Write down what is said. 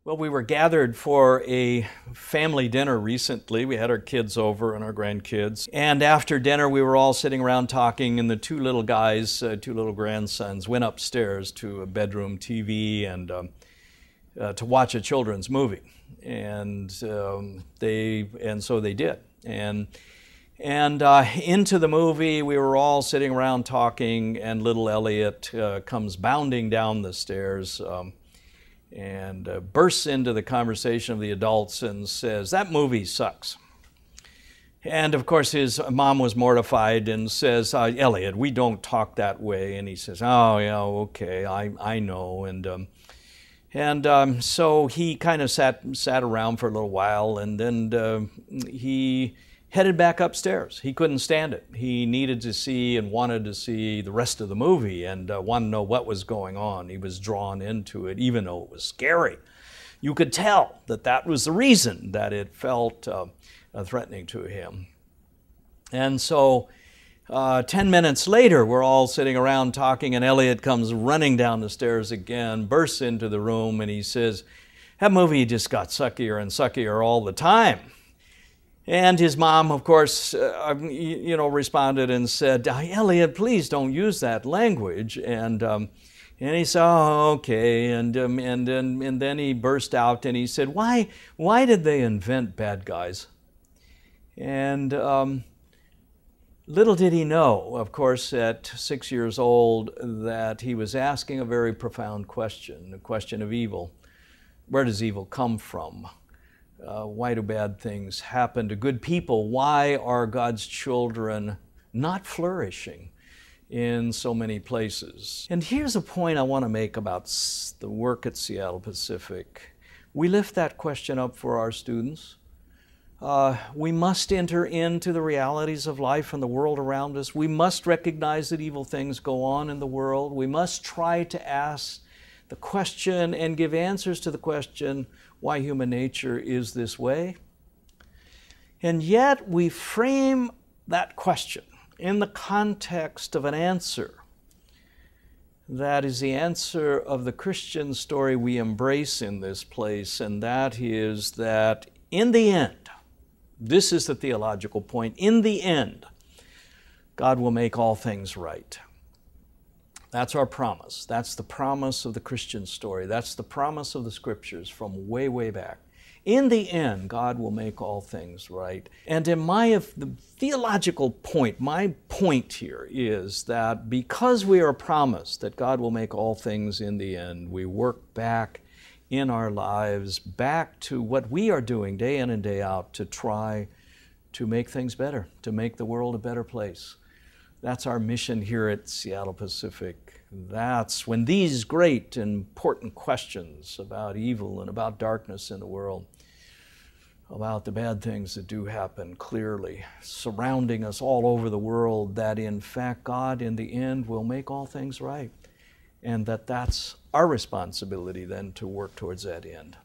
Well, we were gathered for a family dinner recently. We had our kids over and our grandkids. And after dinner, we were all sitting around talking, and the two little guys, two little grandsons, went upstairs to a bedroom TV and to watch a children's movie. And so they did. And into the movie, we were all sitting around talking, and little Elliot comes bounding down the stairs and bursts into the conversation of the adults and says, "That movie sucks." And of course his mom was mortified and says, "Elliot, we don't talk that way." And he says, "Oh yeah, okay, I know." And so he kind of sat around for a little while, and then he headed back upstairs. He couldn't stand it. He needed to see and wanted to see the rest of the movie and wanted to know what was going on. He was drawn into it, even though it was scary. You could tell that that was the reason that it felt threatening to him. And so 10 minutes later, we're all sitting around talking, and Elliot comes running down the stairs again, bursts into the room, and he says, "That movie just got suckier and suckier all the time." And his mom, of course, responded and said, "Elliot, please don't use that language." And he said, "Oh, okay." And then he burst out and he said, "Why did they invent bad guys?" And little did he know, of course, at 6 years old, that he was asking a very profound question, the question of evil. Where does evil come from? Why do bad things happen to good people? Why are God's children not flourishing in so many places? And here's a point I want to make about the work at Seattle Pacific. We lift that question up for our students. We must enter into the realities of life and the world around us. We must recognize that evil things go on in the world. We must try to ask the question and give answers to the question, why human nature is this way. And yet we frame that question in the context of an answer that is the answer of the Christian story we embrace in this place, and that is that in the end, this is the theological point, in the end, God will make all things right. That's our promise. That's the promise of the Christian story. That's the promise of the Scriptures from way, way back. In the end, God will make all things right. And in the theological point, my point here is that because we are promised that God will make all things in the end, we work back in our lives, back to what we are doing day in and day out to try to make things better, to make the world a better place. That's our mission here at Seattle Pacific. That's when these great important questions about evil and about darkness in the world, about the bad things that do happen clearly surrounding us all over the world, that in fact God in the end will make all things right, and that's our responsibility then to work towards that end.